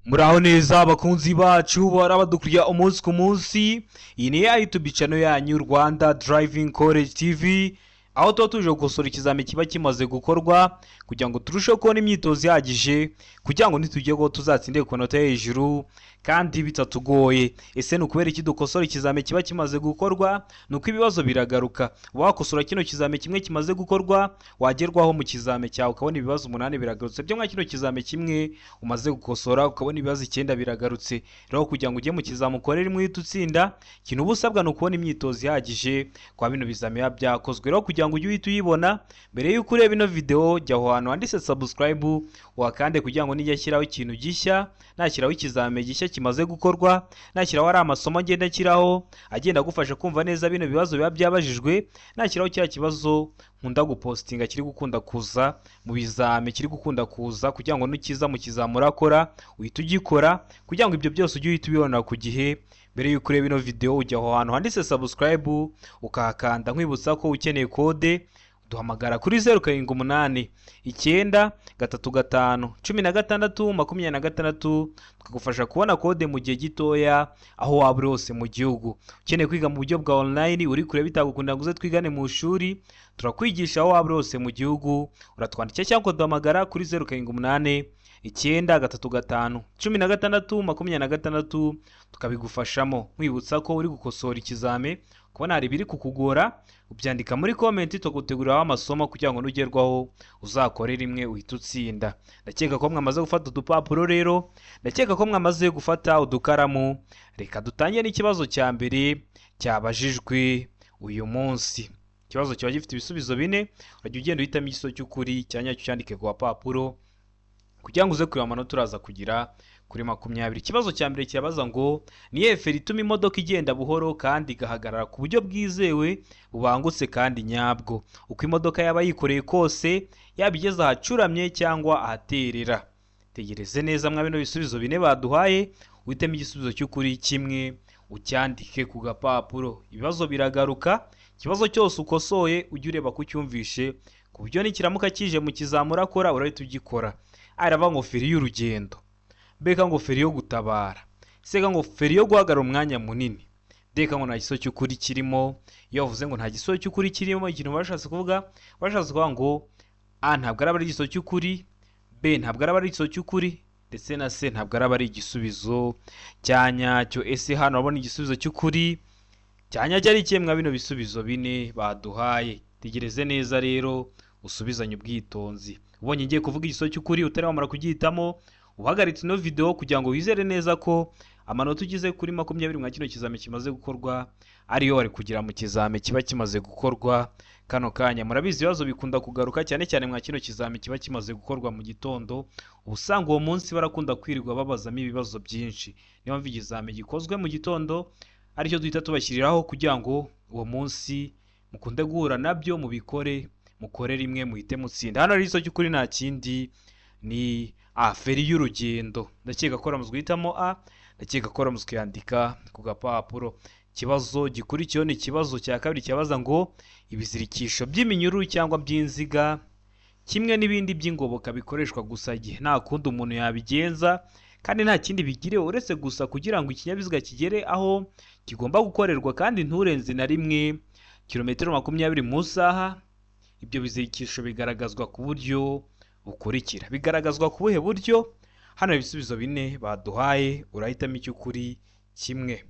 Muraho neza abakunzi bacu barabadukuriye umunsi ku munsi. Iyi ni ya YouTube channel yanyu Rwanda Driving College TV, aho tuba tuje gukosora ikizami kiba kimaze gukorwa kugira ngo turusheho kubona imyitozo ihagije kugira ngo nitujyeho tuzatsinde ku manota hejuru kandi bitatugoye. Ese ni ukubera iki dukosora ikizami kiba kimaze gukorwa? Nuko ibibazo biragaruka. Wakosora kino kizami kimwe kimaze gukorwa, wagerwaho mu kizami cyawe ukabona ibibazo 8 biragarutse. Byo mwa kino kizami kimwe umaze gukosora ukabona ibibazo 9 biragarutse. Rero kugira ngo ujye mu kizami ukorere rimwe utsinda, kintu ubusabwa no kubona imyitozo ihagije kwa bino bizami byakozwe. Rero kugira ngo ujye uhita uyibona mbere yuko ureba ino video, jya aho hantu handitse subscribe wakande kugira ngo nijya shyiraho ikintu gishya, nashyiraho ikizami gishya kimaze gukorwa, nashyiraho ari amasomo agenda ashyiraho agenda agufasha kumva neza bino bibazo biba byabajijwe, nashyiraho cya kibazo nkunda gupostinga kiri gukunda kuza mu bizami, kiri gukunda kuza kugira ngo nukiza mu kizamura akora uhita ugikora, kugira ngo ibyo byose ujye uhita ubibona ku gihe. Mbere yuko ureba ino video, ujya aho hantu handitse subscribe ukahakanda. Nkwibutsa ko ukeneye kode duhamagara kuri 0789 935 16 26 tukagufasha kubona kode mu gihe gitoya aho waba uri hose mu gihugu. Ukeneye kwiga mu buryo bwa online, uri kure bitagukunda ngo uze twigane mu shuri, turakwigisha aho waba uri hose mu gihugu. Uratwandikira cyangwa kuduhamagara kuri 0789 935 16 26 tukabigufashamo. Nkwibutsa ko uri gukosora ikizame kubona hari biri kukugora, ubyandika muri comment tuguteguriraho amasomo kugira ngo nugerwaho uzakore rimwe uhita utsinda. Ndakeka ko mwamaze gufata udupapuro rero, ndakeka ko mwamaze gufata udukaramu. Reka dutangire n'ikibazo cya mbere cyabajijwe uyu munsi. Ikibazo kiba gifite ibisubizo 4, urajya ugenda uhitamo igisubizo cy'ukuri cyanya cyandike ku papuro kugira ngo uze kureba amanota uraza kugira kuri 20. Ikibazo cya mbere kirabaza ngo ni feri ituma imodoka igenda buhoro kandi igahagarara ku buryo bwizewe bubangutse kandi nyabwo, uko imodoka yaba yikoreye kose, yaba igeze ahacuramye cyangwa ahaterera. Tegereze neza mwa bino bisubizo 4 baduhaye, uhitemo igisubizo cy'ukuri kimwe ucyandike ku gapapuro. Ibibazo biragaruka, ikibazo cyose ukosoye ujye ureba ko ucyumvishe ku buryo nikiramuka kije mu kizamura akora urahita ugikora. Arava ngo feri y'urugendo, beka ngo feri yo gutabara, seka ngo feri yo guhagarara umwanya munini, deka ngo nta gisozo cy'ukuri kirimo. Iyo bavuze ngo nta gisozo cy'ukuri kirimo, ikintu bashatse kuvuga ngo a ntabwo araba ari igisozo cy'ukuri, b ntabwo araba ari igisozo cy'ukuri, ndetse na c ntabwo araba ari igisubizo cyanyacyo. Ese hano urabona igisubizo cy'ukuri cyanyacyo ari kimwe bino bisubizo 4 baduhaye. Tegereze neza rero usubizanye ubwitonzi. Ubonye ngiye kuvuga igisubizo cy'ukuri utari wamara kugihitamo, uhagaritse ino video kugira ngo wizere neza ko amanota ugize kuri 20 mwa kino kizami kimaze gukorwa ariyo wari kugira mu kizami kiba kimaze gukorwa kano kanya. Murabizi ibibazo bikunda kugaruka cyane cyane mwa kino kizami kiba kimaze gukorwa mu gitondo, ubusanga uwo munsi barakunda kwirirwa babazamo ibibazo byinshi. Niyo mpamvu ikizami gikozwe mu gitondo aricyo duhita tubashyiriraho kugira ngo uwo munsi mukunde guhura nabyo mubikore, mukore rimwe muhite mutsinda. Hano ari igisozo cy'ukuri nta kindi ni feri y'urugendo. Ndakeka ko ramuzwe hitamo ndakeka ko ramuzwe yandika ku gapapuro. Ikibazo gikurikiyeho ni ikibazo cya kabiri cyabaza ngo ibizirikisho by'iminyururu cyangwa by'inziga kimwe n'ibindi by'ingoboka bikoreshwa gusa igihe nta kundi umuntu yabigenza kandi nta kindi bigireho uretse gusa kugira ngo ikinyabiziga kigere aho kigomba gukorerwa kandi nturenze na rimwe kilometero 20 mu saha. Ibyo bizirikisho bigaragazwa ku buryo bukurikira. Bigaragazwa ku buhe buryo? Hano ibisubizo 4 baduhaye, urahitamo icy'ukuri kimwe.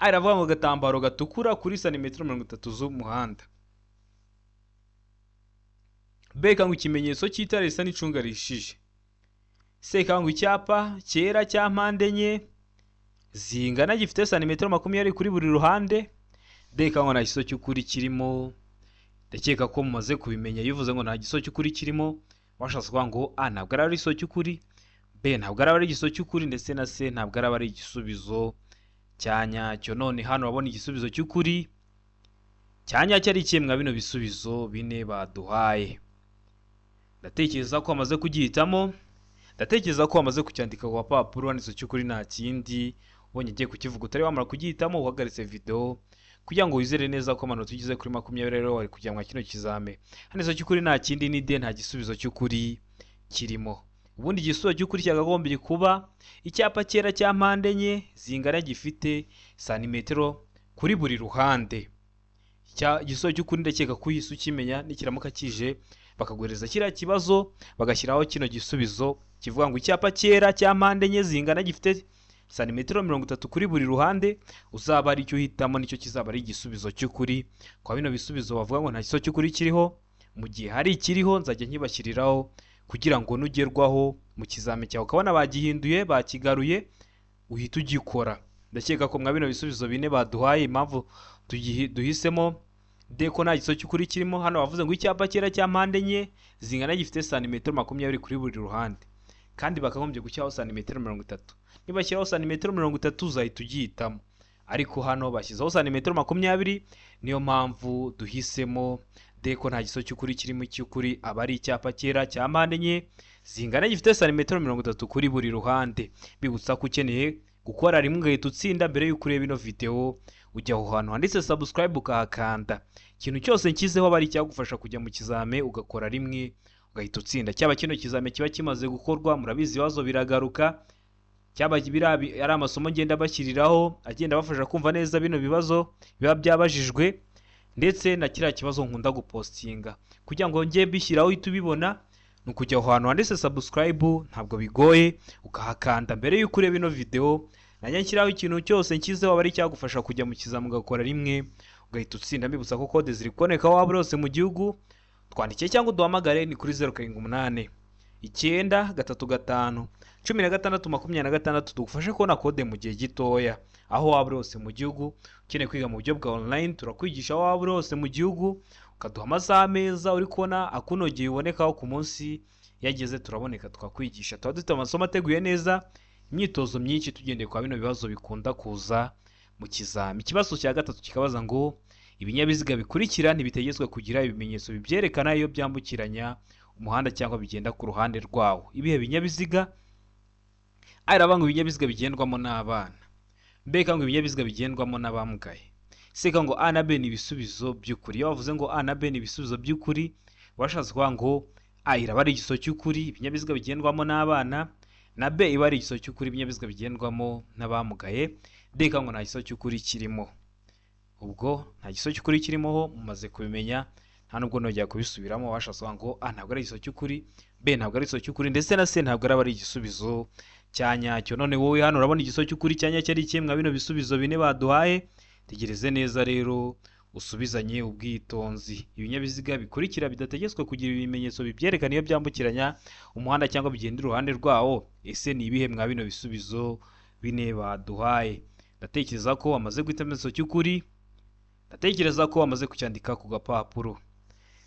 Aravuga ngo gatambaro gatukura kuri santimetero 30 z'umuhanda, beka ngo ikimenyetso cy'itara risa n'icunga rishije, seka ngo icyapa cyera cya mpande enye zingana gifite santimetero 20 kuri buri ruhande, deka ngo nta gisozo cy'ukuri kirimo. Ndakeka ko mumaze kubimenya. Yivuze ngo nta gisozo cy'ukuri kirimo, washatse kuvuga ngo ntabwo ari igisozo cy'ukuri, b ntabwo ari igisozo cy'ukuri, ndetse na c ntabwo ari igisubizo cyanyacyo. None hano urabona igisubizo cy'ukuri cyanyacyo ari kimwe bino bisubizo 4 baduhaye. Ndatekereza ko wamaze kugihitamo, ndatekereza ko wamaze kucyandika ku papuro. Handitse cy'ukuri nta kindi. Ubonye ngiye kukivuga utari wamara kugihitamo, uhagaritse video kugira ngo wizere neza ko amanota ugize kuri 20 rero wari kujya mwa kino kizame. Handitse cy'ukuri nta kindi ni d nta gisubizo cy'ukuri kirimo. ubundi igisubizo cy'ukuri cyakagombye kuba icyapa cyera cya mpande enye zingana gifite santimetero kuri buri ruhande. Igisubizo cy'ukuri ndakeka ko uhise ukimenya nikiramuka kije bakaguhereza kiriya kibazo bagashyiraho kino gisubizo kivuga ngo icyapa cyera cya mpande enye zingana gifite santimetero 30 kuri buri ruhande, uzaba ari cyo uhitamo, nicyo kizaba ari igisubizo cy'ukuri. Kwa bino bisubizo bavuga ngo nta gisubizo cy'ukuri kiriho, mu gihe hari ikiriho nzajya nkibashyiriraho kugira ngo nugerwaho mu kizame cyawe ukabona bagihinduye bakigaruye uhita ugikora. Ndakeka ko mwa bino bisubizo bine baduhaye impamvu duhisemo de ko nta gisubizo cy'ukuri kirimo. Hano bavuze ngo icyapa cyera cya mpande enye zingana gifite santimetero 20 kuri buri ruhande, kandi bakagombye gushyiraho santimetero 30. Niba shyiraho santimetero 30 uzahita ugihitamo, ariko hano bashyizeho santimetero 20, niyo mpamvu duhisemo de ko nta gisubizo cy'ukuri kirimo. Cy'ukuri aba ari icyapa cyera cya mpande enye zingana gifite santimetero 30 kuri buri ruhande. Bibutsa ko ukeneye gukora rimwe ugahita utsinda mbere y'uko ureba ino video, ujya aho hantu handitse subscribe ukahakanda. Ikintu cyose nshyizeho aba ari icyagufasha kujya mu kizame ugakora rimwe ugahita utsinda. Cyaba kino kizame kiba kimaze gukorwa, murabizi ibibazo biragaruka, cyaba ari amasomo ngenda bashyiriraho agenda bafasha kumva neza bino bibazo biba byabajijwe, ndetse na kiriya kibazo nkunda gupostinga kugira ngo njye bishyiraho uhite ubibona. Ni ukujya aho hantu handitse subscribe, ntabwo bigoye, ukahakanda mbere y'uko ureba ino video. Najya nshyiraho ikintu cyose nshyizeho aba ari icyagufasha kujya mu kizame ugakora rimwe ugahita utsinda. Mbibutsa ko kode ziri kuboneka waba hose mu gihugu, twandikiye cyangwa duhamagare ni kuri 078 935 1626 tugufashe kubona kode mu gihe gitoya aho waba hose mu gihugu. Ukeneye kwiga mu buryo bwa online turakwigisha aho waba hose mu gihugu, ukaduha amasaha meza uri kubona akunogeye ubonekaho ku munsi yageze turaboneka tukakwigisha. Tuba dufite amasomo ateguye neza, imyitozo myinshi tugendeye kwa bino bibazo bikunda kuza mu kizami. Ikibazo cya gatatu kikabaza ngo ibinyabiziga bikurikira ntibitegetswe kugira ibimenyetso bibyerekana iyo byambukiranya umuhanda cyangwa bigenda ku ruhande rwawo. Ibihe binyabiziga? Aravuga ngo ibinyabiziga bigendwamo n'abana, mbega ngo ibinyabiziga bigendwamo n'abamugaye. Seka ngo A na B ni ibisubizo by'ukuri. Iyo bavuze ngo A na B ni ibisubizo by'ukuri bashatse kuvuga ngo A iraba ari igisubizo cy'ukuri, ibinyabiziga bigendwamo n'abana, na B iba ari igisubizo cy'ukuri, ibinyabiziga bigendwamo n'abamugaye. D ngo nta gisubizo cy'ukuri kirimo. Ubwo nta gisubizo cy'ukuri kirimo ho mumaze kubimenya, nta nubwo nojya kubisubiramo. Washatse kuvuga ngo A ntabwo ari igisubizo cy'ukuri, B ntabwo ari igisubizo cy'ukuri, ndetse na C ntabwo araba ari igisubizo cya nyacyo. None wowe hano urabona igisubizo cy'ukuri cya nyacyo ari kimwe bino bisubizo bine baduhaye. Tegereze neza rero usubizanye ubwitonzi. Ibinyabiziga bikurikira bidategetswe kugira ibimenyetso bibyerekana iyo byambukiranya umuhanda cyangwa bigenda iruhande rwawo. Ese ni ibihe mwa bino bisubizo bine baduhaye? Ndatekereza ko wamaze guhita igisubizo cy'ukuri, ndatekereza ko wamaze kucyandika ku gapapuro.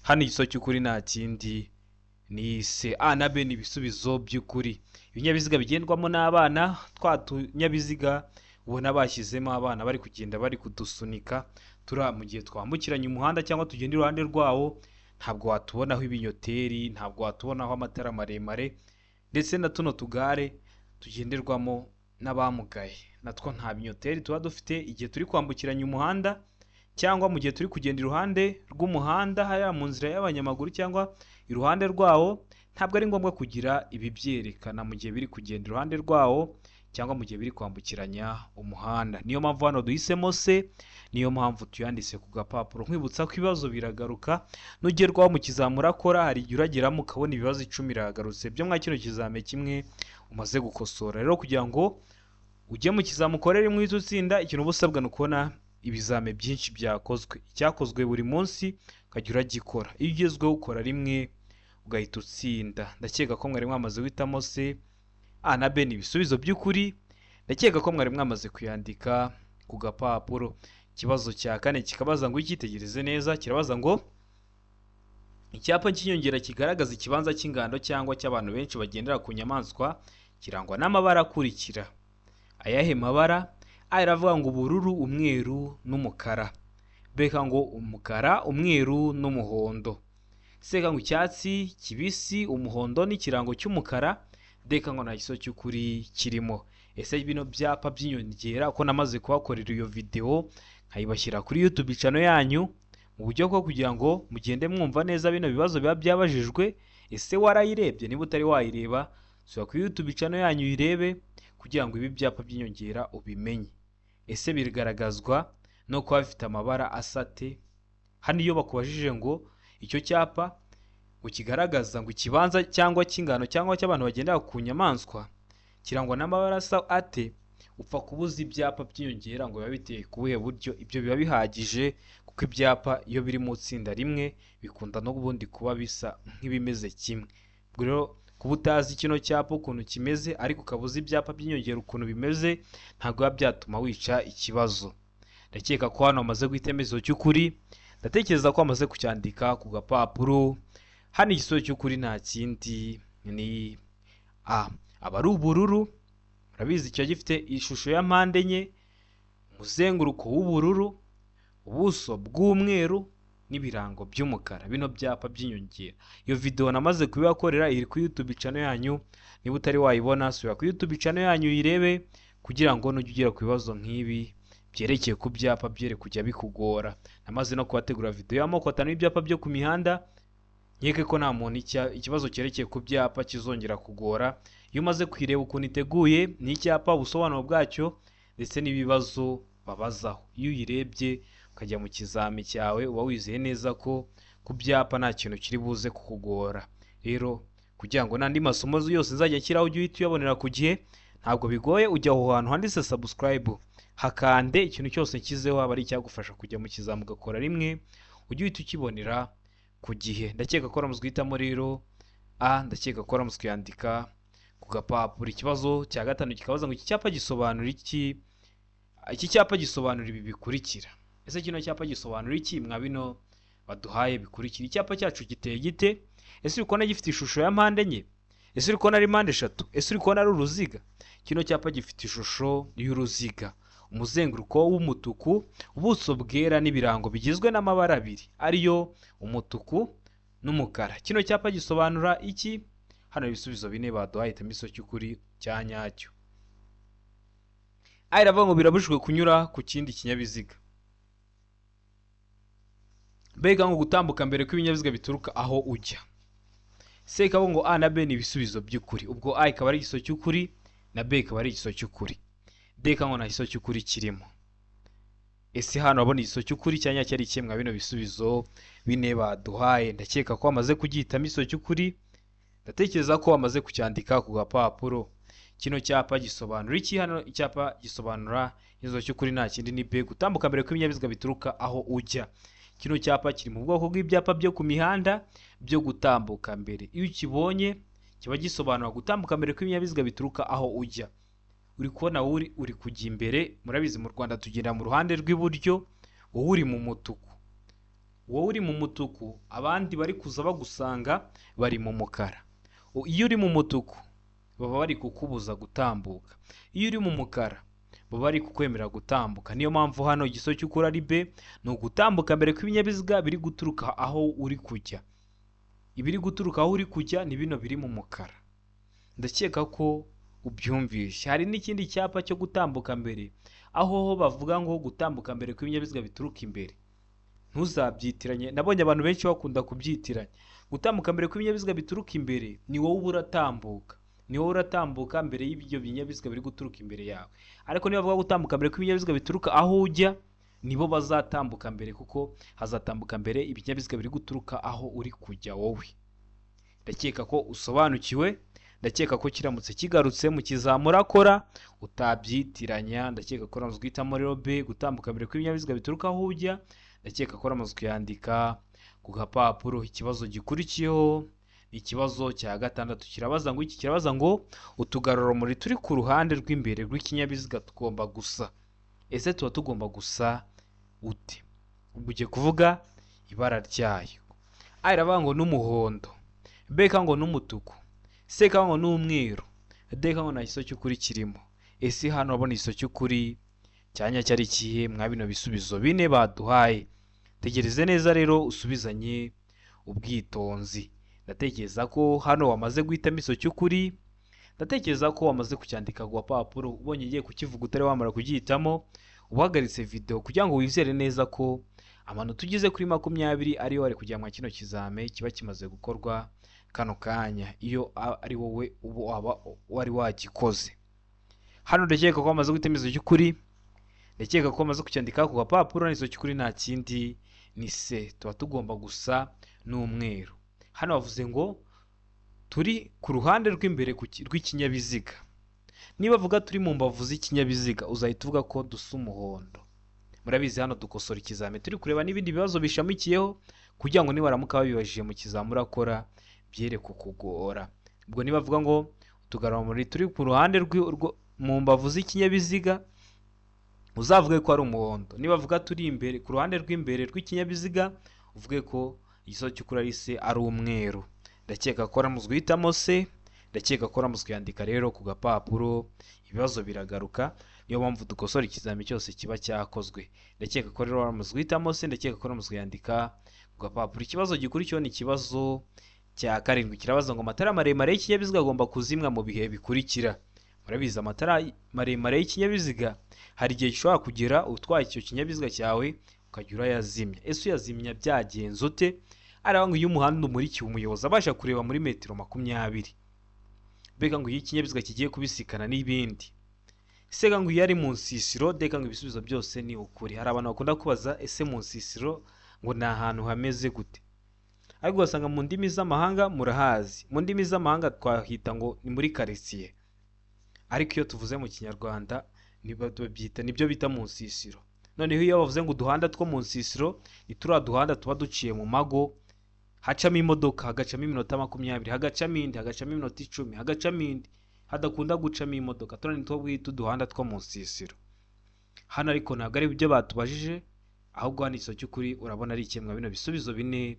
Hano igisubizo cy'ukuri nta kindi ni C. A na B ni ibisubizo by'ukuri. Ibinyabiziga bigendwamo n'abana, twa tunyabiziga ubona bashyizemo abana bari kugenda bari kudusunika mu gihe twambukiranya umuhanda cyangwa tugenda iruhande rwawo, ntabwo watubonaho ibinyoteri, ntabwo watubonaho amatara maremare, ndetse na tuno tugare tugenderwamo n'abamugaye natwo nta binyoteri tuba dufite igihe turi kwambukiranya umuhanda, cyangwa mu gihe turi kugenda iruhande rw'umuhanda hariya mu nzira y'abanyamaguru cyangwa iruhande rwawo. Ntabwo ari ngombwa kugira ibi byerekana mu gihe biri kugenda iruhande rwawo cyangwa mu gihe biri kwambukiranya umuhanda. Niyo mpamvu hano duhisemo C, niyo mpamvu tuyanditse ku gapapuro. Nkwibutsa ko ibibazo biragaruka, nugerwaho mu kizami urakora, hari igihe urageramo ukabona ibibazo 10 biragarutse byo mwa kino kizame kimwe umaze gukosora. Rero kugira ngo ujye mu kizami ukorere mu itsinda, ikintu ubusabwa ni ukubona ibizame byinshi byakozwe, icyakozwe buri munsi ukajya uragikora. Iyo ugezweho ukora rimwe ugahita utsinda. Ndakeka ko mwari mwamaze guhitamo C. A na B ni ibisubizo by'ukuri, ndakeka ko mwari mwamaze kuyandika ku gapapuro. Ikibazo cya kane kikabaza ngo icyitegereze neza, kirabaza ngo icyapa cy'inyongera kigaragaza ikibanza cy'ingando cyangwa cy'abantu benshi bagendera ku nyamaswa kirangwa n'amabara akurikira. Ayahe mabara? A iravuga ngo ubururu, umweru n'umukara. B ngo umukara, umweru n'umuhondo. C ngo icyatsi kibisi, umuhondo n'ikirango cy'umukara. D ngo nta gisubizo cy'ukuri kirimo. Ese bino byapa by'inyongera ko namaze kubakorera iyo video nkayibashyira kuri YouTube channel yanyu mu buryo bwo kugira ngo mugende mwumva neza bino bibazo biba byabajijwe. Ese warayirebye? Niba utari wayireba sura kuri YouTube channel yanyu uyirebe kugira ngo ibi byapa by'inyongera ubimenye. Ese bigaragazwa no kuba bifite amabara asate? Hano iyo bakubajije ngo icyo cyapa ukigaragaza ngo ikibanza cyangwa kingano cyangwa cy'abantu bagenda ku nyamaswa kirangwa n'amabara asa ate, upfa kubuza ibyapa by'inyongera ngo biba biteye kubuhe buryo. Ibyo biba bihagije kuko ibyapa iyo biri mu tsinda rimwe bikunda no ubundi kuba bisa nk'ibimeze kimwe. Ubwo rero kuba utazi kino cyapa ukuntu kimeze ariko ukabuza ibyapa by'inyongera ukuntu bimeze ntabwo biba byatuma wica ikibazo. Ndakeka ko hano amaze guhita icyemezo cy'ukuri, ndatekereza ko amaze kucyandika ku gapapuro. Hano igisubizo cy'ukuri nta kindi ni A. Aba ari ubururu, urabizi kiba gifite ishusho ya mpande enye, umuzenguruko w'ubururu, ubuso bw'umweru n'ibirango by'umukara. Bino byapa by'inyongera iyo video namaze kubibakorera iri ku YouTube channel yanyu. Niba utari wayibona sura ku YouTube channel yanyu uyirebe kugira ngo nujye ugera ku bibazo nk'ibi byerekeye ku byapa byere kujya bikugora. Namaze no kubategura video y'amoko atanu y'ibyapa byo ku mihanda. Nkeke ko nta muntu ikibazo cyerekeye ku byapa kizongera kugora iyo umaze kwireba ukuntu iteguye n'icyapa, ubusobanuro bwacyo ndetse n'ibibazo babazaho. Iyo uyirebye ukajya mu kizami cyawe uba wizeye neza ko ku byapa nta kintu kiri buze kukugora. Rero kugira ngo n'andi masomo yose nzajya nshyiraho ujye uhita uyabonera ku gihe, ntabwo bigoye. Ujya aho hantu handitse subscribe, hakande ikintu cyose nshyizeho aba ari icyagufasha kujya mu kizami ugakora rimwe, ujye uhita ukibonera ku gihe. Ndakeka ko ramuzwe hitamo rero A. Ndakeka ko ramuzwe yandika ku gapapuro. Ikibazo cya gatanu kikabaza ngo iki cyapa gisobanura iki? Iki cyapa gisobanura ibi bikurikira. Ese kino cyapa gisobanura iki? Mwa bino baduhaye bikurikira. Icyapa cyacu giteye gite? Ese uri kubona gifite ishusho ya mpande enye? Ese uri kubona ari mpande eshatu? Ese uri kubona ari uruziga? Kino cyapa gifite ishusho y'uruziga, umuzenguruko w'umutuku, ubuso bwera n'ibirango bigizwe n'amabara abiri ariyo umutuku n'umukara. Kino cyapa gisobanura iki? Hano ibisubizo bine baduhaye itamiso cy'ukuri cya nyacyo. Iravuga ngo birabujijwe kunyura ku kindi kinyabiziga. Mbega ngo gutambuka mbere kw'ibinyabiziga bituruka aho ujya. C ikavuga ngo A na B ni ibisubizo by'ukuri. Ubwo A ikaba ari igisubizo cy'ukuri na B ikaba ari igisubizo cy'ukuri. D ikavuga ngo nta gisubizo cy'ukuri kirimo. Ese hano urabona igisubizo cy'ukuri cya nyacyo ari kimwe bino bisubizo bine baduhaye. Ndakeka ko wamaze kugihitamo igisubizo cy'ukuri. Ndatekereza ko wamaze kucyandika ku gapapuro. Kino cyapa gisobanura iki? Hano icyapa gisobanura igisubizo cy'ukuri nta kindi ni B, gutambuka mbere kw'ibinyabiziga bituruka aho ujya. Kino cyapa kiri mu bwoko bw'ibyapa byo ku mihanda byo gutambuka mbere. Iyo ukibonye kiba gisobanura gutambuka mbere kw'ibinyabiziga bituruka aho ujya. Uri kubona uri kujya imbere. Murabizi mu Rwanda tugenda mu ruhande rw'iburyo, wowe uri mu mutuku. Wowe uri mu mutuku, abandi bari kuza bagusanga bari mu mukara. Iyo uri mu mutuku baba bari kukubuza gutambuka, iyo uri mu mukara baba bari kukwemera gutambuka. Niyo mpamvu hano igisubizo cy'ukuri ari B, ni ugutambuka mbere kw'ibinyabiziga biri guturuka aho uri kujya. Ibiri guturuka aho uri kujya ni bino biri mu mukara. Ndakeka ko ubyumvishe. Hari n'ikindi cyapa cyo gutambuka mbere aho bavuga ngo gutambuka mbere kw'ibinyabiziga bituruka imbere. Ntuzabyitiranye, nabonye abantu benshi bakunda kubyitiranya. Gutambuka mbere kw'ibinyabiziga bituruka imbere ni wowe uratambuka, ni wowe uratambuka mbere y'ibyo binyabiziga biri guturuka imbere yawe. Ariko niba bavuga gutambuka mbere kw'ibinyabiziga bituruka aho ujya, nibo bazatambuka mbere kuko hazatambuka mbere ibinyabiziga biri guturuka aho uri kujya wowe. Ndakeka ko usobanukiwe. Ndakeka ko kiramutse kigarutse mu kizamura akora utabyitiranya. Ndakeka ko ramuzwe hitamo rero B, gutambuka mbere kw'ibinyabiziga bituruka aho ujya. Ndakeka ko ramuzwe yandika ku gapapuro. Ikibazo gikurikiyeho ni ikibazo cya gatandatu. Kirabaza ngo iki? Kirabaza ngo utugarurarumuri turi ku ruhande rw'imbere rw'ikinyabiziga tugomba gusa. Ese tuba tugomba gusa ute? Ubwo ugiye kuvuga ibara ryayo. A iravuga ngo n'umuhondo, B ikavuga ngo n'umutuku, C ikavuga ngo n'umweru, D ikavuga ngo nta gisubizo cy'ukuri kirimo. Ese hano urabona igisubizo cy'ukuri cya nyacyo ari ikihe mwa bino bisubizo bine baduhaye? Tegereze neza rero usubizanye ubwitonzi. Ndatekereza ko hano wamaze guhitamo igisubizo cy'ukuri. Ndatekereza ko wamaze kucyandika ku gapapuro. Ubonye igiye kukivuga utari wamara kugihitamo, uhagaritse video kugira ngo wizere neza ko amanota ugize kuri 20 ariyo wari kujya mu kino kizame kiba kimaze gukorwa kano kanya iyo ari wowe waba wari wagikoze. Hano ndakeka ko wamaze guhitamo izo cy'ukuri, ndakeka ko wamaze kucyandika ku gapapuro. N'izo cy'ukuri nta kindi ni se, tuba tugomba gusa n'umweru. Hano bavuze ngo turi ku ruhande rw'imbere rw'ikinyabiziga. Niba avuga turi mu mbavu z'ikinyabiziga uzahita uvuga ko dusa umuhondo. Murabizi hano dukosora ikizami turi kureba n'ibindi bibazo bishamikiyeho kugira ngo nibaramuka babibajije mu kizami urakora byere kukugora. Ubwo niba avuga ngo utugarurarumuri turi ku ruhande mu mbavu z'ikinyabiziga uzavuge ko ari umuhondo. Niba avuga turi imbere ku ruhande rw'imbere rw'ikinyabiziga uvuge ko igisozo cy'ukuri ari se, ari umweru. Ndakeka ko ramuzwe guhitamo se, ndakeka ko ramuzwe yandika rero ku gapapuro. Ibibazo biragaruka, niyo mpamvu dukosora ikizami cyose kiba cyakozwe. Ndakeka ko rero ramuzwe guhitamo se, ndakeka ko ramuzwe yandika ku gapapuro. Ikibazo gikurikiyeho ni ikibazo cya 7, kirabaza ngo amatara maremare y'ikinyabiziga agomba kuzimwa mu bihe bikurikira. Murabizi amatara maremare y'ikinyabiziga hari igihe gishobora kugera utwaye icyo kinyabiziga cyawe ukajya urayazimya. Ese uyazimya byagenze ute? Araba ngo iyo umuhanda umurikiye umuyobozi abasha kureba muri metero 20, mbega ngo iyo ikinyabiziga kigiye kubisikana n'ibindi, sega ngo iyo ari mu nsisiro, deka ngo ibisubizo byose ni ukuri. Hari abantu bakunda kubaza ese mu nsisiro ngo ni ahantu hameze gute, ariko ugasanga mu ndimi z'amahanga murahazi. Mu ndimi z'amahanga twahita ngo ni muri quartier, ariko iyo tuvuze mu kinyarwanda nibyo bita mu nsisiro. Noneho iyo bavuze ngo uduhanda two mu nsisiro ni turiya duhanda tuba duciye mu mago, hacamo imodoka, hagacamo iminota 20, hagacamo indi, hagacamo iminota 10, hagacamo indi, hadakunda gucamo imodoka. Turane nitwo bwita uduhanda two mu nsisiro. Hano ariko ntabwo ari ibyo batubajije, ahubwo hano igisozo cy'ukuri urabona ari ikemwa bino bisubizo 4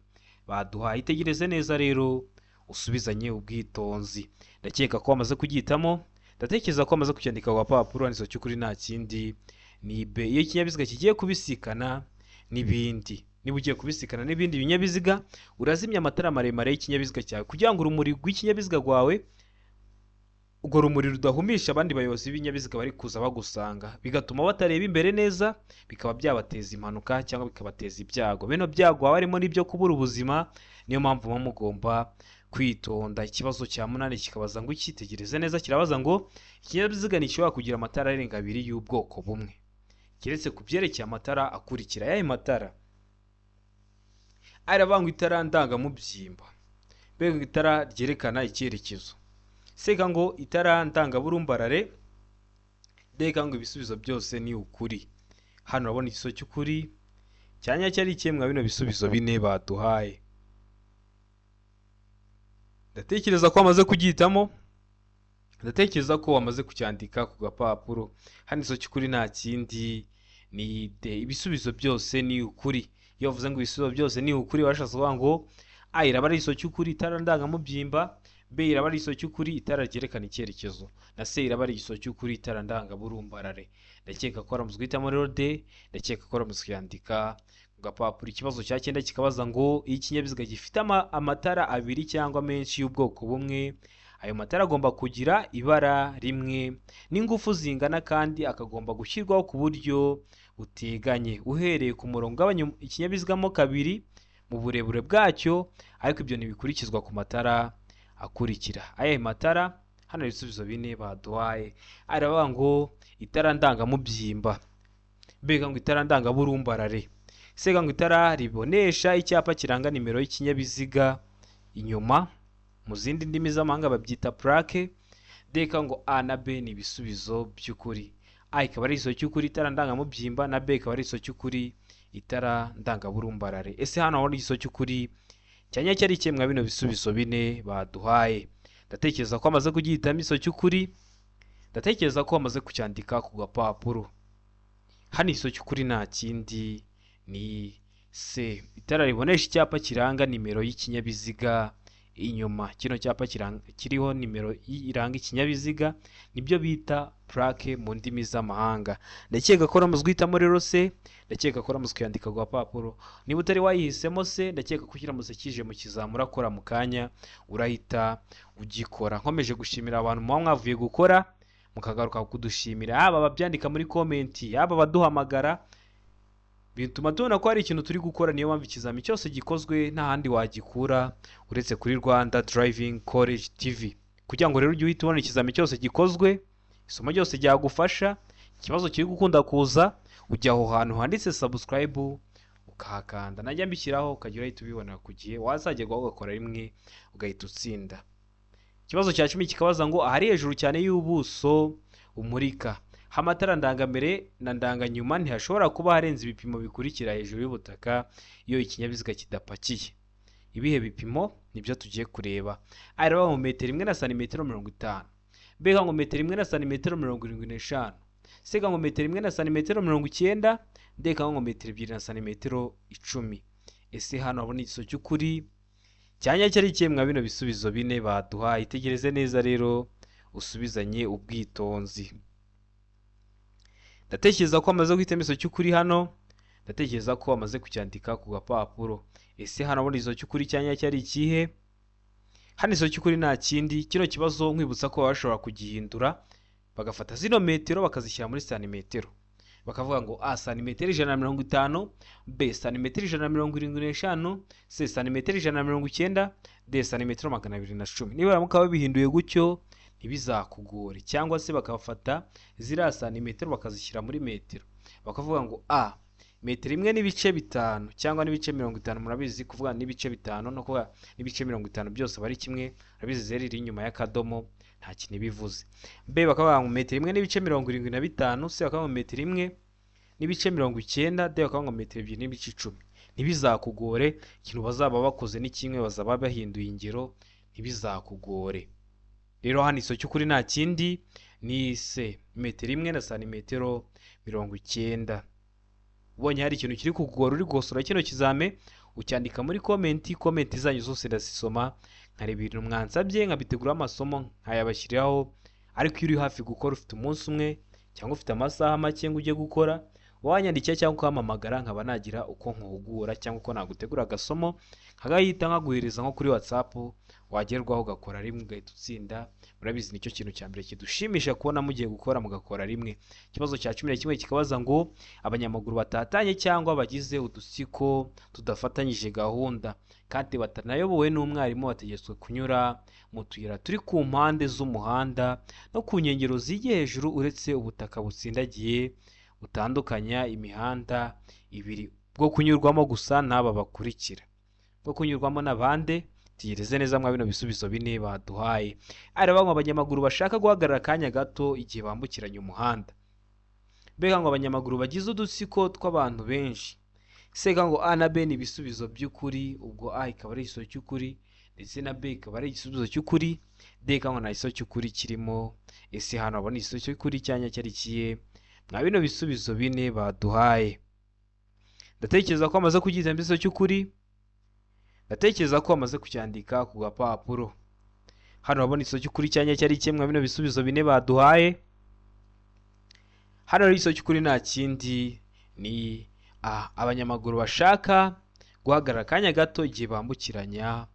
baduhaye. Itegereze neza rero usubizanye ubwitonzi. Ndakeka ko wamaze kugihitamo, ndatekereza ko wamaze kucyandika ku gapapuro. Igisozo cy'ukuri nta kindi ni B. Iyo ikinyabiziga kigiye kubisikana n'ibindi, niba ugiye kubisikana n'ibindi binyabiziga urazimya amatara maremare y'ikinyabiziga cyawe kugira ngo urumuri rw'ikinyabiziga rwawe, ubwo rumuri rudahumisha abandi bayobozi b'ibinyabiziga bari kuza bagusanga, bigatuma batareba imbere neza, bikaba byabateza impanuka cyangwa bikabateza ibyago. Beno byago haba harimo n'ibyo kubura ubuzima, niyo mpamvu muba mugomba kwitonda. Ikibazo cya 8 kikabaza ngo icyitegereze neza, kirabaza ngo ikinyabiziga nishobora kugira amatara arenga 2 y'ubwoko bumwe keretse ku byerekeye amatara akurikira. Yaye matara arabanga itara ndangamubyimba, mbega itara ryerekana icyerekezo, sega ngo itara ndangaburumbarare, deka ngo ibisubizo byose ni ukuri. Hano urabona igisozo cy'ukuri cyanya cyari ikemwa bino bisubizo 4 baduhaye. Ndatekereza ko wamaze kugihitamo, ndatekereza ko wamaze kucyandika ku gapapuro. Hano igisozo cy'ukuri nta kindi ni D. Ibisubizo byose ni ukuri. Iyo uvuze ngo ibisubizo byose ni ukuri washatse kuvuga ngo A iraba ari igisozo cy'ukuri itara ndangamubyimba, B iraba ari igisozo cy'ukuri itara ryerekana icyerekezo, na C iraba ari igisozo cy'ukuri itara ndangaburumbarare. Ndakeka ko ramuzwe guhitamo rero D, ndakeka ko ramuzwe yandika ku gapapuro. Ikibazo cya 9 kikabaza ngo iyo ikinyabiziga gifite amatara 2 cyangwa menshi y'ubwoko bumwe, ayo matara agomba kugira ibara rimwe n'ingufu zingana kandi akagomba gushyirwaho ku buryo buteganye uhereye ku murongo ugabanya ikinyabiziga mo 2 mu burebure bwacyo, ariko ibyo ntibikurikizwa ku matara akurikira. Aya matara hano ibisubizo 4 baduhaye. Aravuga ngo itara ndangamubyimba, mbega ngo itara ndangaburumbarare, sega ngo itara ribonesha icyapa kiranga nimero y'ikinyabiziga inyuma, mu zindi ndimi z'amahanga babyita plaque. Deka ngo A na B ni ibisubizo by'ukuri. A ikaba ari igisozo cy'ukuri itara ndangamubyimba, na B ikaba ari igisozo cy'ukuri itara ndangaburumbarare. Ese hano hari igisozo cy'ukuri cyanya cyari ikemwa bino bisubizo 4 baduhaye. Ndatekereza ko amaze kugihitamo igisozo cy'ukuri, ndatekereza ko amaze kucyandika ku gapapuro. Hano igisozo cy'ukuri nta kindi ni C. Itara ribonesha icyapa kiranga nimero y'ikinyabiziga inyuma. Kino cyapa kiriho nimero iranga ikinyabiziga nibyo bita plaque mu ndimi z'amahanga. Ndakeka ko ramuzwe guhitamo rero C, ndakeka ko ramuzwe yandika ku gapapuro. Niba utari wayihisemo C, ndakeka ko kiramutse kije mu kizamura kora mu kanya urahita ugikora. Nkomeje gushimira abantu muba mwavuye gukora mukagaruka kudushimira, haba babyandika muri comment, haba baduhamagara. bituma tubona ko hari ikintu turi gukora. Niyo mpamvu ikizami cyose gikozwe nta handi wagikura uretse kuri Rwanda Driving College TV. Kugira ngo rero ujye uhita ubona ikizami cyose gikozwe, isomo ryose ryagufasha, ikibazo kiri gukunda kuza, ujya aho hantu handitse subscribe ukahakanda, najya mbishyiraho ukajya urahita ubibona ku gihe, wazagerwaho ugakora rimwe ugahita utsinda. Ikibazo cya 10 kikabaza ngo ahari hejuru cyane y'ubuso umurika amatara ndangambere na ndanganyuma ntihashobora kuba harenze ibipimo bikurikira hejuru y'ubutaka iyo ikinyabiziga kidapakiye. Ibihe bipimo nibyo tugiye kureba. Araba mu metero 1 na santimetero 50, B ngo metero 1 na santimetero 75, C ngo metero 1 na santimetero 90, D ngo metero 2 na santimetero 10. Ese hano abona igiso cy'ukuri cyanya cyari cyemwa bino bisubizo bine baduhaye. Itegereze neza rero usubizanye ubwitonzi. Ndatekereza ko amaze guhitamo igiso cy'ukuri hano, ndatekereza ko amaze kucyandika ku gapapuro. Ese hano abona igiso cy'ukuri cyanya cyari ikihe? Hano igiso cy'ukuri nta kindi. Kino kibazo nkwibutsa ko bashobora kugihindura bagafata zino metero bakazishyira muri santimetero, bakavuga ngo a santimetero 150, b santimetero 175, c santimetero 190, d santimetero 210. Niba baramuka babihinduye gutyo ntibizakugore, cyangwa se bakafata ziriya santimetero bakazishyira muri metero, bakavuga ngo a metero 1 n'ibice 5 cyangwa n'ibice 50. Murabizi kuvuga n'ibice 5 no kuvuga n'ibice 50 byose bari kimwe, murabizi zeri iri inyuma y'akadomo nta kintu bivuze. B bakavuga ngo metero 1 n'ibice 75, C bakavuga ngo metero 1 n'ibice 90, D bakavuga ngo metero 2 n'ibice 10. Ntibizakugore, ikintu bazaba bakoze ni kimwe, bazaba bahinduye ingero, ntibizakugore. Rero hano igiso cy'ukuri nta kindi ni C, metero 1 na santimetero 90. Ubonye hari ikintu kiri kukugora uri gusura kino kizame, ucyandika muri comment zanyu zose ndasisoma, nkareba ibintu mwansabye nkabitegura amasomo nkayabashyiraho. Ariko iyo uri hafi gukora, ufite umunsi umwe cyangwa ufite amasaha make ngo ujye gukora, wanyandikira cyangwa ukampamagara nkaba nagira uko nkuhugura cyangwa uko nagutegura agasomo nkagahita nkaguhereza nko kuri WhatsApp, wagerwaho ugakora rimwe ugahita utsinda. Murabizi nicyo kintu cya mbere kidushimisha kubona mugiye gukora mugakora rimwe. Ikibazo cya 11 kikabaza ngo abanyamaguru batatanye cyangwa bagize udutsiko tudafatanyije gahunda kandi batanayobowe n'umwarimu bategetswe kunyura mu tuyira turi ku mpande z'umuhanda no ku nkengero zijye hejuru uretse ubutaka butsindagiye butandukanya imihanda ibiri bwo kunyurwamo gusa n'aba bakurikira. Bwo kunyurwamo n'abande, tegereze neza mwa bino bisubizo bine baduhaye. Araba ngo abanyamaguru bashaka guhagarara kanya gato igihe bambukiranya umuhanda. B ngo abanyamaguru bagize udutsiko tw'abantu benshi. C ngo A na B ni ibisubizo by'ukuri, ubwo A ikaba ari igiso cy'ukuri ndetse na B ikaba ari igisubizo cy'ukuri, D ngo nta giso cy'ukuri kirimo. Ese hano abona igiso cy'ukuri cyanya cyari kiye mwa bino bisubizo bine baduhaye. Ndatekereza ko amaze kugiza igiso cy'ukuri, ndatekereza ko amaze kucyandika ku gapapuro. Hano abona igiso cy'ukuri cyanya cyari kiye mwa bino bisubizo bine baduhaye. Hano igiso cy'ukuri nta kindi ni A, abanyamaguru bashaka guhagarara kanya gato igihe bambukiranya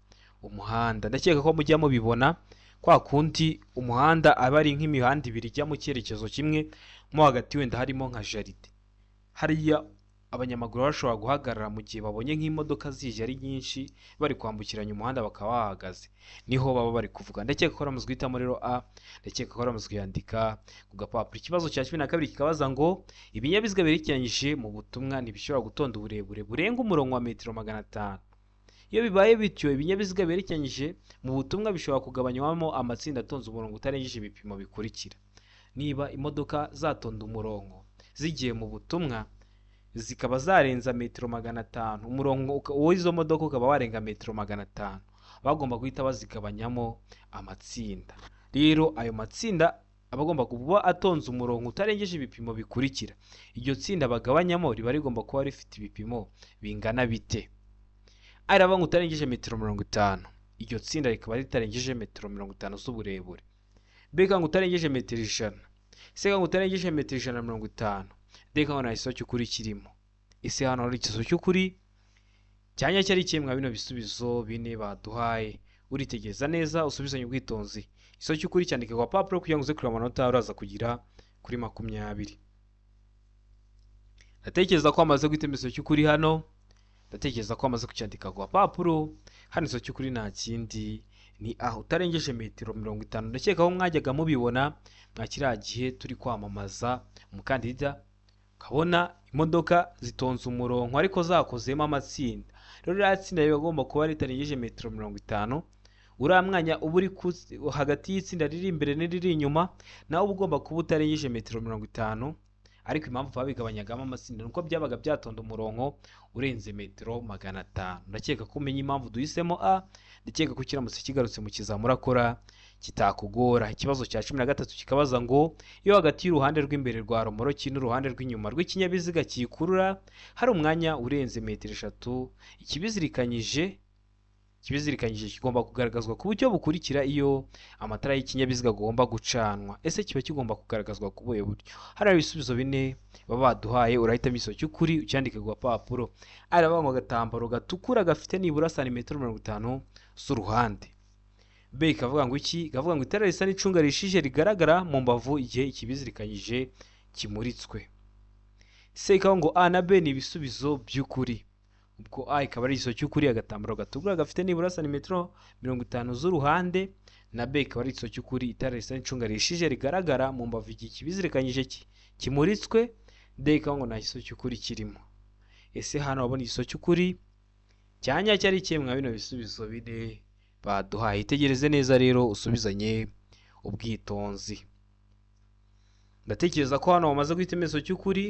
umuhanda. Ndakeka ko mujya mubibona kwa kundi umuhanda aba ari nk'imihanda ibiri ijya mu cyerekezo kimwe, mo hagati wenda harimo nka jaride. Hariya abanyamaguru bashobora guhagarara mu gihe babonye nk'imodoka zije ari nyinshi bari kwambukiranya umuhanda bakaba bahagaze, niho baba bari kuvuga. Ndakeka ko ramuzwe hitamo rero A, ndakeka ko ramuzwe yandika ku gapapuro. Ikibazo cya 12 kikabaza ngo ibinyabiziga berekeranyije mu butumwa ntibishobora gutonda uburebure burenga umurongo wa metero 500. Iyo bibaye bityo ibinyabiziga berekeranyije mu butumwa bishobora kugabanywamo amatsinda atonze umurongo utarengeje ibipimo bikurikira. Niba imodoka zatonda umurongo zigiye mu butumwa zikaba zarenza metero 500, umurongo w'izo modoka ukaba warenga metero 500, bagomba guhita bazigabanyamo amatsinda. Rero ayo matsinda abagomba kuba atonze umurongo utarengeje ibipimo bikurikira. Iryo tsinda bagabanyamo riba rigomba kuba rifite ibipimo bingana bite? Araba ngo utarengeje metero 50, iryo tsinda rikaba ritarengeje metero 50 z'uburebure. B ngo utarengeje metero 100, C ngo utarengeje metero 150, D ngo nta giso cy'ukuri kirimo. Ese hano hari igiso cy'ukuri cyanya cyari kimwe bino bisubizo bine baduhaye. Uritegereza neza usubizanye ubwitonzi. Igiso cy'ukuri cyandike ku papuro kugira ngo uze kureba amanota uraza kugira kuri 20. ndatekereza ko wamaze guhitamo isomo cy'ukuri hano, ndatekereza ko wamaze kucyandika ku papuro. Hano isomo cy'ukuri nta kindi ni aho utarengeje metero 50. Ndakeka aho mwajyaga mubibona mwa kiriya gihe turi kwamamaza umukandida, ukabona imodoka zitonze umurongo ariko zakozemo amatsinda. Rero iriya tsinda riba rigomba kuba ritarengeje metero 50. uriya mwanya uba uri hagati y'itsinda riri imbere n'iriri inyuma nawe uba ugomba kuba utarengeje metero 50. ariko impamvu babigabanyagamo amatsinda nuko byabaga byatonda umurongo urenze metero 500. ndakeka ko umenya impamvu duhisemo A. ndakeka ko kiramutse kigarutse mu kizamura akora kitakugora. Ikibazo cya 13 kikabaza ngo iyo hagati y'uruhande rw'imbere rwa romoroki n'uruhande rw'inyuma rw'ikinyabiziga kikurura hari umwanya urenze metero 3, ikibizirikanyije kigomba kugaragazwa ku buryo bukurikira iyo amatara y'ikinyabiziga agomba gucanwa. Ese kiba kigomba kugaragazwa ku buhe buryo? Hari ibisubizo 4 baba baduhaye, urahitamo isomo cy'ukuri ucyandike ku gapapuro. Aravuga ngo agatambaro gatukura gafite nibura santimetero 50 z'uruhande. B kavuga ngo iki? Kavuga ngo itara risa n'icunga rishije rigaragara mu mbavu igihe ikibizirikanyije kimuritswe. C kavuga ngo A na B ni ibisubizo by'ukuri. Ubwo A ikaba ari isomo cy'ukuri, agatambaro gatukura gafite nibura santimetero 50 z'uruhande, na B ikaba ari isomo cy'ukuri, itara risa n'icunga rishije rigaragara mu mbavu igihe ikibizirikanyije kimuritswe. D ikavuga ngo nta isomo cy'ukuri kirimo. Ese hano wabona isomo cy'ukuri cyanya cyari kimwe bino bisubizo 4 baduhaye. Itegereze neza rero usubizanye ubwitonzi. Ndatekereza ko hano wamaze guhitamo isomo cy'ukuri,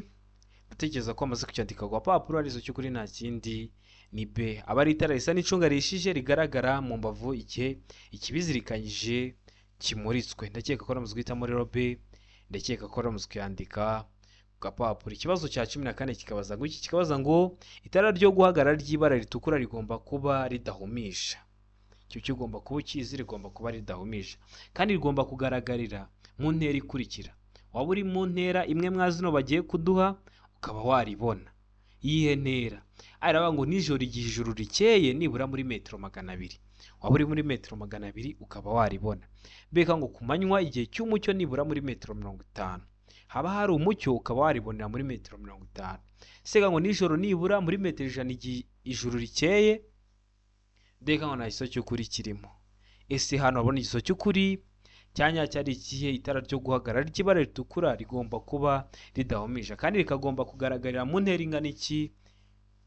ndatekereza ko wamaze kucyandika ku gapapuro. Ari isomo cy'ukuri nta kindi ni B. aba ari itara risa n'icunga rishije rigaragara mu mbavu igihe ikibizirikanyije kimuritswe. Ndakeka ko wamaze guhitamo rero B. ndakeka ko wamaze kuyandika ku gapapuro. Ikibazo cya 14 kikabaza ngo iki? Kikabaza ngo itara ryo guhagarara ry'ibara ritukura rigomba kuba ridahumisha. Icyo kigomba kuba ukizi, rigomba kuba ridahumisha kandi rigomba kugaragarira mu ntera ikurikira. Waba uri mu ntera imwe mwa zino bagiye kuduha ukaba waribona. Iyihe ntera? Aravuga ngo nijoro igihe ijuru rikeye nibura muri metero 200. Waba uri muri metero 200 ukaba waribona. Beka ngo ku manywa igihe cy'umucyo nibura muri metero 50. Haba hari umucyo ukaba waribonera muri metero 50. Sega ngo nijoro nibura muri metero 100 igihe ijuru rikeye. Deka ngo nta isomo cy'ukuri kirimo. Ese hano wabona isomo cy'ukuri cyanya cyari ikihe? Itara ryo guhagarara ry'ibara ritukura rigomba kuba ridahumisha kandi rikagomba kugaragarira mu ntera ingana iki?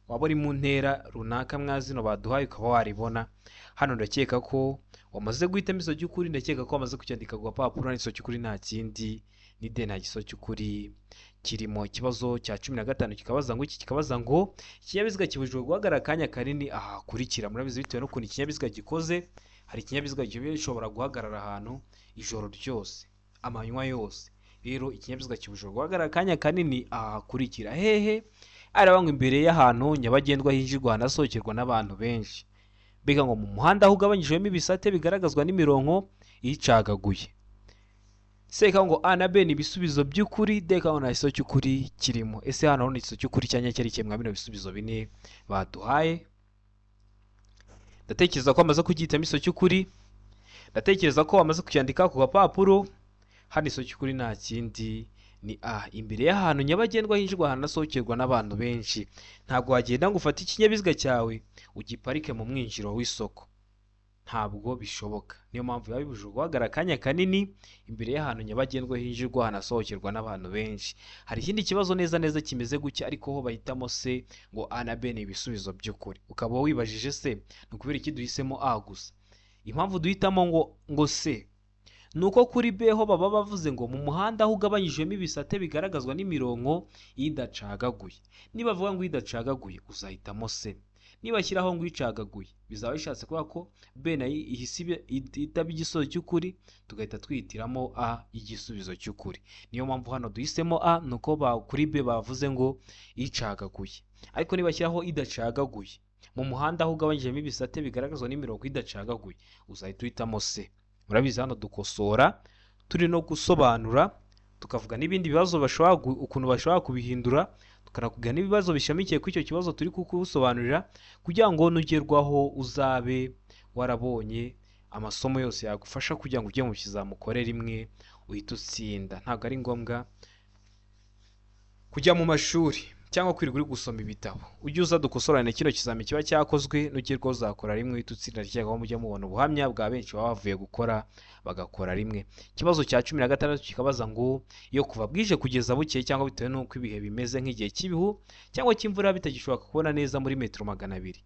Waba uri mu ntera runaka mwa zino baduhaye ukaba waribona. Hano ndakeka ko wamaze guhitamo isomo cy'ukuri, ndakeka ko wamaze kucyandika ku gapapuro. Isomo cy'ukuri nta kindi ni D, nta isomo cy'ukuri kirimo. Ikibazo cya 15 kikabaza ngo iki? Kikabaza ngo ikinyabiziga kibujijwe guhagarara akanya kanini aha hakurikira. Murabizi bitewe n'ukuntu ikinyabiziga gikoze, hari ikinyabiziga gishobora guhagarara ahantu ijoro ryose, amanywa yose. Rero ikinyabiziga kibujijwe guhagarara akanya kanini aha hakurikira. Hehe? Aravuga ngo imbere y'ahantu nyabagendwa hinjirwa hanasohokerwa n'abantu benshi. Bega ngo mu muhanda aho ugabanyijwemo ibisate bigaragazwa n'imirongo icagaguye. Seka ngo A na B ni ibisubizo by'ukuri. Deka ngo nta isomo cy'ukuri kirimo. Ese hano ni isomo cy'ukuri cyanya cyari kimwe bino bisubizo 4 baduhaye. Ndatekereza ko wamaze kucyitamo isomo cy'ukuri, ndatekereza ko wamaze kucyandika ku gapapuro. Hano isomo cy'ukuri nta kindi ni A. imbere y'ahantu nyabagendwa hinjirwa hanasohokerwa n'abantu benshi. Ntabwo wagenda ngo ufate ikinyabiziga cyawe ugiparike mu mwinjiro w'isoko, ntabwo bishoboka. Niyo mpamvu biba bibujijwe guhagarara akanya kanini imbere y'ahantu nyabagendwa hinjirwa hanasohokerwa n'abantu benshi. Hari ikindi kibazo neza kimeze gutya ariko ho bahitamo C ngo A na B ni ibisubizo by'ukuri. Ukaba wibajije se ni ukubera iki duhisemo A gusa? Impamvu duhitamo ngo C nuko kuri B ho baba bavuze ngo mu muhanda aho ugabanyijwemo ibisate bigaragazwa n'imirongo idacagaguye. Niba bavuga ngo idacagaguye uzahitamo C. Niba shyiraho ngo icagaguye bizaba bishatse kuba ko B nayo ihisibe itaba igisubizo cy'ukuri, tugahita twihitiramo A igisubizo cy'ukuri. Niyo mpamvu hano duhisemo A, nuko kuri B bavuze ngo icagaguye. Ariko niba shyiraho idacagaguye mu muhanda aho ugabanyijemo ibisate bigaragazwa n'imirongo idacagaguye uzahita uhitamo C. Murabizi hano dukosora turi no gusobanura, tukavuga n'ibindi bibazo ukuntu bashobora kubihindura, tukanakubwira n'ibibazo bishamikiye kuri icyo kibazo turi kugusobanurira kugira ngo nugerwaho uzabe warabonye amasomo yose yagufasha kugira ngo ujye mu kizamukore rimwe uhite utsinda. Ntabwo ari ngombwa kujya mu mashuri cyangwa kwirirwa uri gusoma ibitabo. Ujye uza dukosorane kino kizami kiba cyakozwe, nugirwa uzakora rimwe uhita utsinda ryagaho mujya mubona ubuhamya bwa benshi baba bavuye gukora bagakora rimwe. Ikibazo cya 16 kikabaza ngo iyo kuva bwije kugeza bukeye cyangwa bitewe n'uko ibihe bimeze nk'igihe cy'ibihu cyangwa cy'imvura bitagishoboka kubona neza muri metero 200,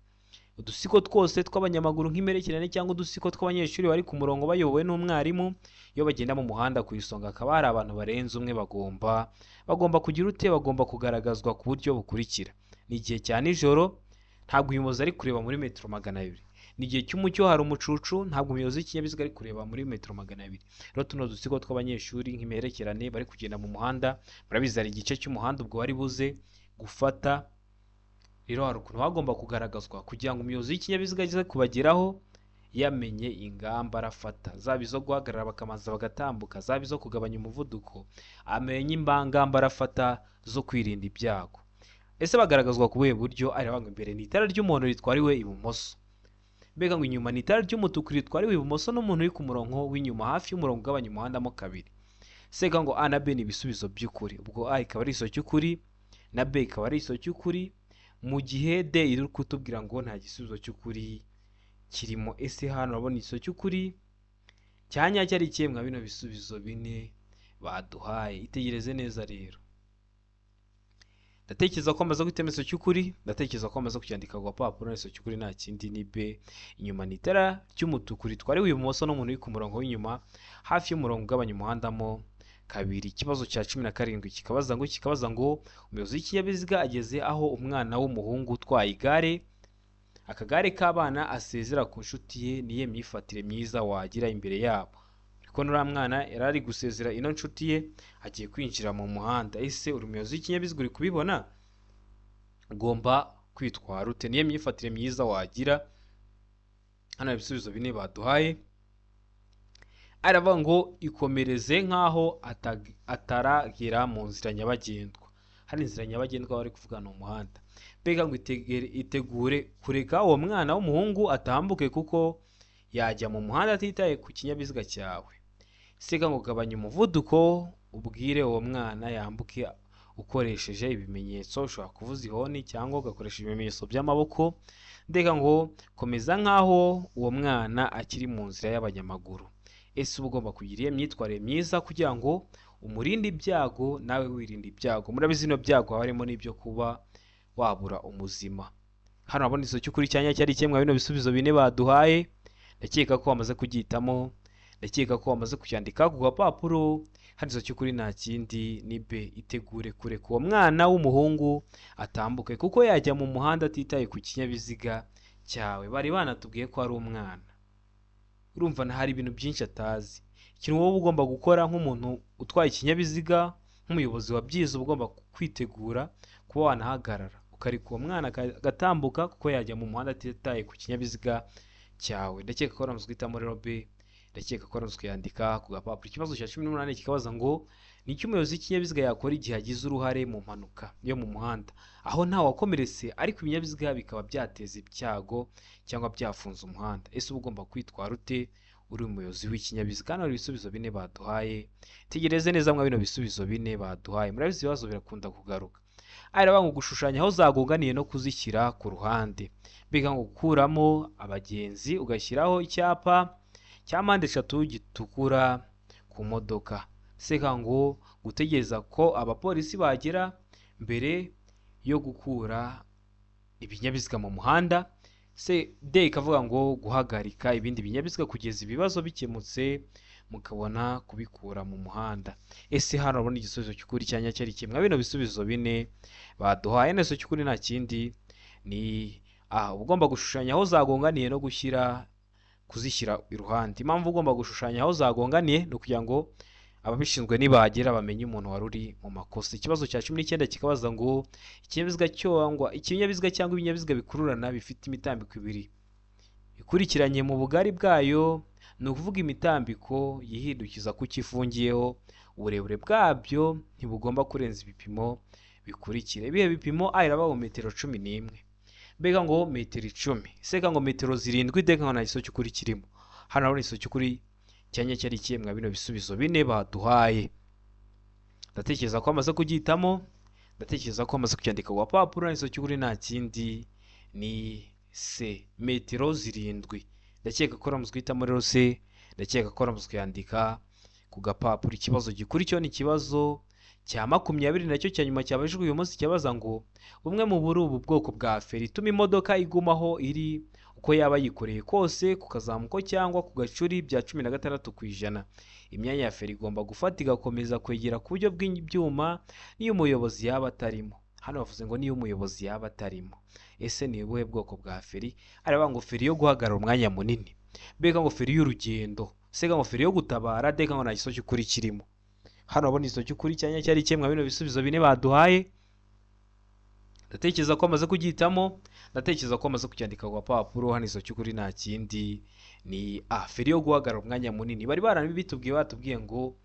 udusiko twose tw'abanyamaguru nk'imperekerane cyangwa udusiko tw'abanyeshuri bari ku murongo bayobowe n'umwarimu, iyo bagenda mu muhanda ku isonga akaba hari abantu barenze umwe bagomba kugira ute, bagomba kugaragazwa ku buryo bukurikira. Ni igihe cya nijoro, ntabwo umuyobozi ari kureba muri metero 200. Ni igihe cy'umucyo, hari umucucu, ntabwo umuyobozi w'ikinyabiziga ari kureba muri metero 200. Rero tuno dusiko tw'abanyeshuri nk'imperekerane bari kugenda mu muhanda, murabizi hari igice cy'umuhanda ubwo wari buze gufata. Rero hari ukuntu bagomba kugaragazwa kugira ngo umuyobozi w'ikinyabiziga aze kubageraho yamenye ingamba arafata, zaba izo guhagarara bakamanza bagatambuka, zaba izo kugabanya umuvuduko, amenye ingamba arafata zo kwirinda ibyago. Ese bagaragazwa ku buhe buryo? Areba ngo imbere ni itara ry'umuhondo ritwariwe ibumoso, mbega ngo inyuma ni itara ry'umutuku ritwariwe ibumoso n'umuntu uri ku murongo w'inyuma hafi y'umurongo ugabanya umuhanda mo kabiri. Sega ngo A na B ni ibisubizo by'ukuri, ubwo A ikaba ari iso cy'ukuri na B ikaba ari iso cy'ukuri, mu gihe D iri kutubwira ngo nta gisubizo cy'ukuri kirimo. Ese hano urabona iso cy'ukuri cyanya cyari cyemwa bino bisubizo bine baduhaye. Itegereze neza rero. Ndatekereza ko amaze guhitamo iso cy'ukuri, ndatekereza ko amaze kucyandika ku gapapuro. Iso cy'ukuri nta kindi ni B. Inyuma ni itara ry'umutuku ritwariwe ibumoso n'umuntu uri ku murongo w'inyuma hafi y'umurongo ugabanya umuhanda mo kabiri. Ikibazo cya 17 kikabaza ngo umuyobozi w'ikinyabiziga ageze aho umwana w'umuhungu utwaye igare, akagare k'abana, asezera ku nshuti ye, niye myifatire myiza wagira imbere yabo. Ariko nura mwana yarari gusezera ino nshuti ye agiye kwinjira mu muhanda. Ese uri umuyobozi w'ikinyabiziga uri kubibona? Ugomba kwitwara ute? Niye myifatire myiza wagira? Hano ibisubizo bine baduhaye. Aravuga ngo ikomereze nkaho ataragera mu nzira nyabagendwa. Hari inzira nyabagendwa bari kuvuga no umuhanda. Mbega ngo itegure kureka uwo mwana w'umuhungu atambuke kuko yajya mu muhanda atitaye ku kinyabiziga cyawe. Sega ngo gabanya umuvuduko, ubwire uwo mwana yambuke ukoresheje ibimenyetso, ushobora kuvuza ihoni cyangwa ugakoresha ibimenyetso by'amaboko. Ndega ngo komeza nkaho uwo mwana akiri mu nzira y'abanyamaguru. Ese uba ugomba kugira iyo myitwarire myiza kugira ngo umurinde ibyago nawe wirinde ibyago. Murabizi no byago harimo n'ibyo kuba wabura umuzima. Hano urabona iso cy'ukuri cyanya cyari cyemwa bino bisubizo bine baduhaye. Ndakeka ko wamaze kugihitamo, ndakeka ko wamaze kucyandika ku gapapuro. Hano iso cy'ukuri nta kindi ni B. Itegure kureka uwo mwana w'umuhungu atambuke kuko yajya mu muhanda atitaye ku kinyabiziga cyawe. Bari banatubwiye ko ari umwana. Urumva na hari ibintu byinshi atazi. Ikintu wowe ugomba gukora nk'umuntu utwaye ikinyabiziga, nk'umuyobozi wabyize, ugomba kwitegura kuba wanahagarara ukareka uwo mwana agatambuka kuko yajya mu muhanda atitaye ku kinyabiziga cyawe. Ndakeka ko waramutse guhitamo rero B. Ndakeka ko waramutse kuyandika ku gapapuro. Ikibazo cya 18 kikabaza ngo ni iki umuyobozi w'ikinyabiziga yakora igihe agize uruhare mu mpanuka yo mu muhanda aho nta wakomeretse ariko ibinyabiziga bikaba byateza ibyago cyangwa byafunze umuhanda. Ese uba ugomba kwitwara ute uri umuyobozi w'ikinyabiziga? Hano hari ibisubizo bine baduhaye. Tegereze neza mwa bino bisubizo bine baduhaye. Murabizi ibibazo birakunda kugaruka. Araba ngo gushushanya aho zagonganiye no kuzishyira ku ruhande. Mbega ngo gukuramo abagenzi ugashyiraho icyapa cya mpande 3 gitukura ku modoka. Seka ngo gutegereza ko abapolisi bagera mbere yo gukura ibinyabiziga mu muhanda. Se D ikavuga ngo guhagarika ibindi binyabiziga kugeza ibibazo bikemutse mukabona kubikura mu muhanda. Ese hano urabona igisubizo cy'ukuri cyanya cyari kimwe bino bisubizo bine baduhaye. Nese cy'ukuri nta kindi ni ugomba gushushanya aho zagonganiye no kuzishyira iruhande. Impamvu ugomba gushushanya aho zagonganiye no kugira ngo ababishinzwe nibagera bamenye umuntu wari uri mu makosa. Ikibazo cya 19 kikabaza ngo ikinyabiziga cyangwa ibinyabiziga bikururana bifite imitambiko ibiri ikurikiranye mu bugari bwayo, ni ukuvuga imitambiko yihindukiza ku kifungiyeho, uburebure bwabyo ntibugomba kurenza ibipimo bikurikira. Ibihe bipimo A iraba metero 11. Mbega ngo metero 10. Seka ngo metero 7 deka ngo nayiso cyukuri kirimo. Hano urabona iso cyukuri cyanya cyari cyemwa bino bisubizo bine baduhaye. Ndatekereza ko amaze kugihitamo, ndatekereza ko wamaze kucyandika ku gapapuro. Handitseho cy'ukuri nta kindi ni C, metero 7. Ndakeka ko uramutse uhitamo rero C, ndakeka ko uramutse kuyandika ku gapapuro. Ikibazo gikurikiyeho ni ikibazo cya 20 nacyo cya nyuma cyabajijwe uyu munsi, cyabaza ngo bumwe mu buri ubu bwoko bwa feri ituma imodoka igumaho iri uko yaba yikoreye kose ku kazamuko cyangwa ku gacuri bya 16%. Imyanya ya feri igomba gufata igakomeza kwegera ku buryo bw'ibyuma n'iyo umuyobozi yaba atarimo. Hano bavuze ngo niyo umuyobozi yaba atarimo. Ese ni ubuhe bwoko bwa feri? Areba ngo feri yo guhagarara umwanya munini, mbega ngo feri y'urugendo, sega ngo feri yo gutabara, deka ngo nta giso cy'ukuri kirimo. Hano abona iso cy'ukuri cyanya cyari kimwe bino bisubizo bine baduhaye. Ndatekereza ko amaze kugihitamo, ndatekereza ko amaze kucyandika ku gapapuro. Hano iso cy'ukuri nta kindi ni A, feri yo guhagarara umwanya munini. Bari batubwiye ngo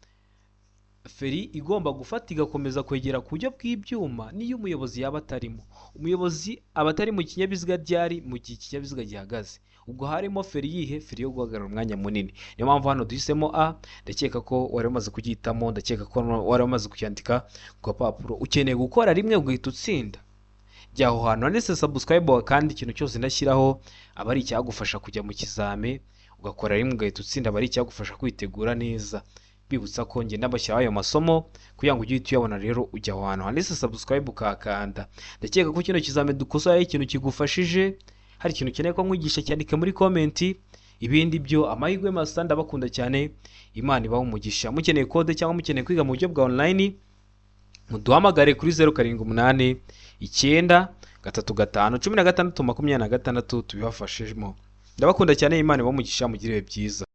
feri igomba gufata igakomeza kwegera ku buryo bw'ibyuma n'iyo umuyobozi yaba atarimo. Umuyobozi aba atari mu kinyabiziga ryari mu gihe ikinyabiziga gihagaze. Ubwo harimo feri yihe? Feri yo guhagarara umwanya munini. Niyo mpamvu hano duhisemo A. Ndakeka ko wari umaze kugihitamo, ndakeka ko wari umaze kucyandika ku gapapuro. Ukeneye gukora rimwe ugahita utsinda. Jya aho hantu handitse subscribe, kandi ikintu cyose ndashyiraho aba ari icyagufasha kujya mu kizame, ugakora rimwe ugahita utsinda, aba ari icyagufasha kwitegura neza. Bibutsa ko ngenda bashyiraho ayo masomo kugira ngo ujye uhita uyabona. Rero ujya aho hantu handitse subscribe ukakanda. Ndakeka ko kino kizame dukosoye ikintu kigufashije. Hari ikintu ukeneye ko nkwigisha, cyandike muri comment. Ibindi byo amahirwe masa, ndabakunda cyane. Imana ibahe umugisha. Mukeneye code cyangwa mukeneye kwiga mu buryo bwa online, muduhamagare kuri 0789 935 16 26 tubibafashemo. Ndabakunda cyane. Imana ibahe umugisha, mugire byiza.